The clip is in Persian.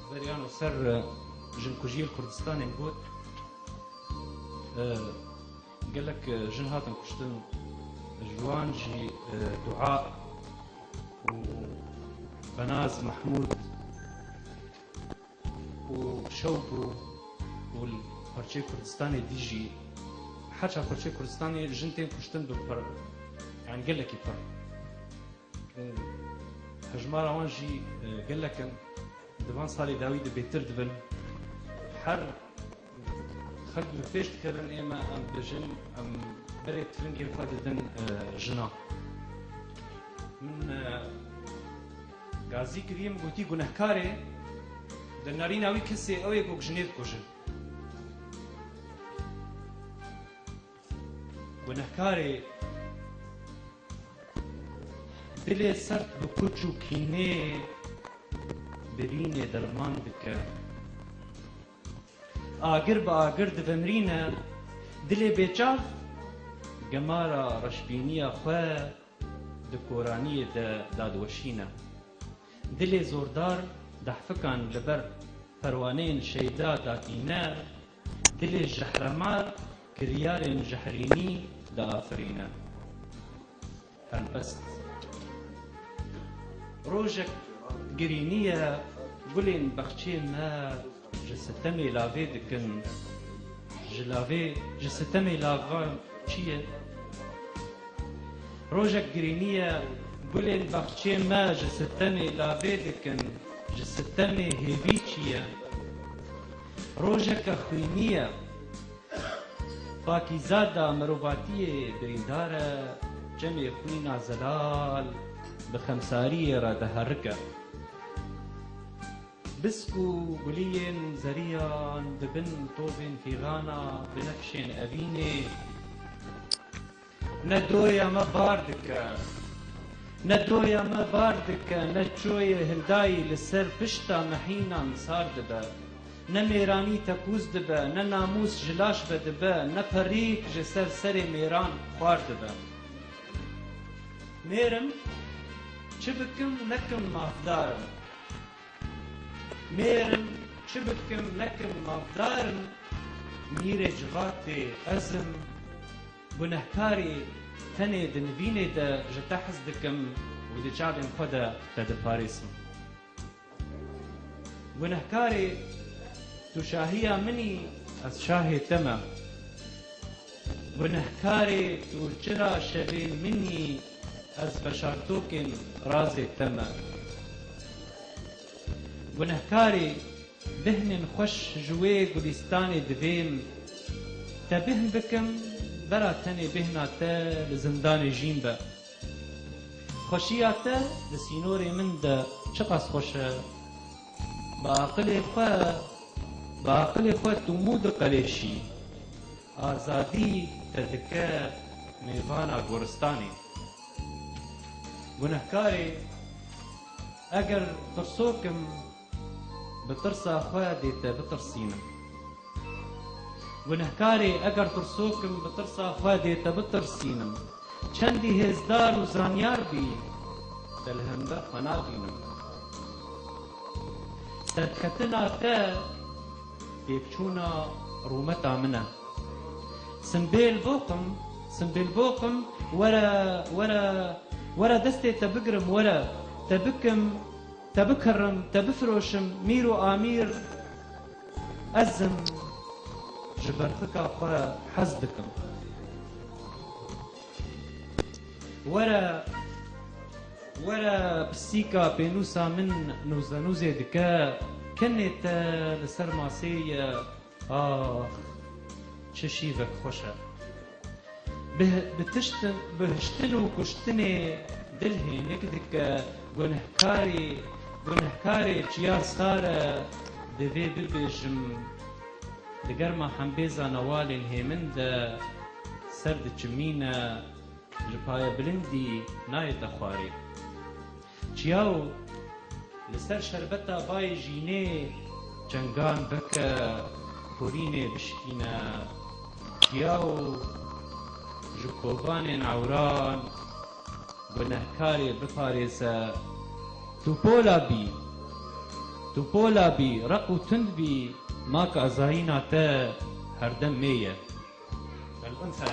زریان سر جنکوژی کردستان بود قال لك جن هاتن كشتن جوان جي دعاء وبناز محمود وشوبو والبرشي كردستاني ديجي حتى برشي كردستاني جنتين كشتن بالبر يعني قال لك يبر هجمارا وانجي قال لك دفان صالي داويد بيتر دبن حر خد فيش تكرن إما أم بجن أم بريت فرنجي فاددن جنا من غازي كريم قوتي قنهكاري دنارين أوي كسي أوي قوك جنيد كوجن قنهكاري دلي سرت بكوچو كيني بريني درمان بك آگر با آگر دفمرینه دل بیچاف گمارا رشبینی خواه دکورانی دادوشینه دل زوردار دحفکان لبر پروانین شیدا داتینه دل جحرمار کریار جحرینی دا آفرینه هلبست روجك قرينية قولين بخشي ما جستمي لافي دكن جلافي جستمي لافا چیه روجك قرينية قولين بخشي ما جستمي لافي دكن جستمي هيبي چیه روجك خوينية باكي زادا مروباتية بريندارة جمي خوينا زلال بخمسارية را دهركة بسكو قليين زريان دبن طوبين في غانا بنفشين أبيني ندويا ما باردك ندويا ما باردك نتشوية هلداي للسر بشتا محينا نصار دبا نميراني تكوز دبا نناموس جلاش بدبا نبريك جسر سري ميران خوار دبا ميرم شبكم نكم مافدارم ميرم شبكم نكم مافدارم ميري جغاتي أزم بنهكاري تني دنبيني دا جتحز دكم ودي جعلن خدا تد باريسم بنهكاري تشاهيا مني از شاهي تما بنهكاري تجرى شبين مني از بشارتوكن رازي تما ونهكاري بهن خوش جوي قلستاني دبيم تبهن بكم برا تني بهنا تا لزندان جيمبا خوشيا تا لسينوري من دا شقص خوشا بعقلي خوا تمود قليشي آزادي تدكا ميفانا غورستاني گنهکاری اگر ترسوکم بترسا خوادي بترسينم گنهکاری اگر ترسوکم بترسا خوادي بترسينم چندی هزدار و زانیار بی دلهنده خنابینم سدکتنا تا بیبچونا رومتا منه سنبيل بوقم ورا دستي تبقرم ورا تبكم تبكرم تبفروشم ميرو آمير أزم جبرتك أخرى حزدكم ورا بسيكا بينوسا من نوزانوزي دكا كنت لسر ماسية ششيفك خوشة بهشتن وكشتني دلهي نكدك گنهكاري چيار صارة دفي ببجم دقرما حنبيزا نوالي الهيمن دا سرد چمينة جبايا بلندي نايت أخواري چياو لسر شربتا باي جيني جنگان بكا كوريني بشكينا چياو جكوبان عوران گنهكاري بپاريسا تو تو پولا بی رق و تند بی ماک ازایینا تا هردم میه. الانثى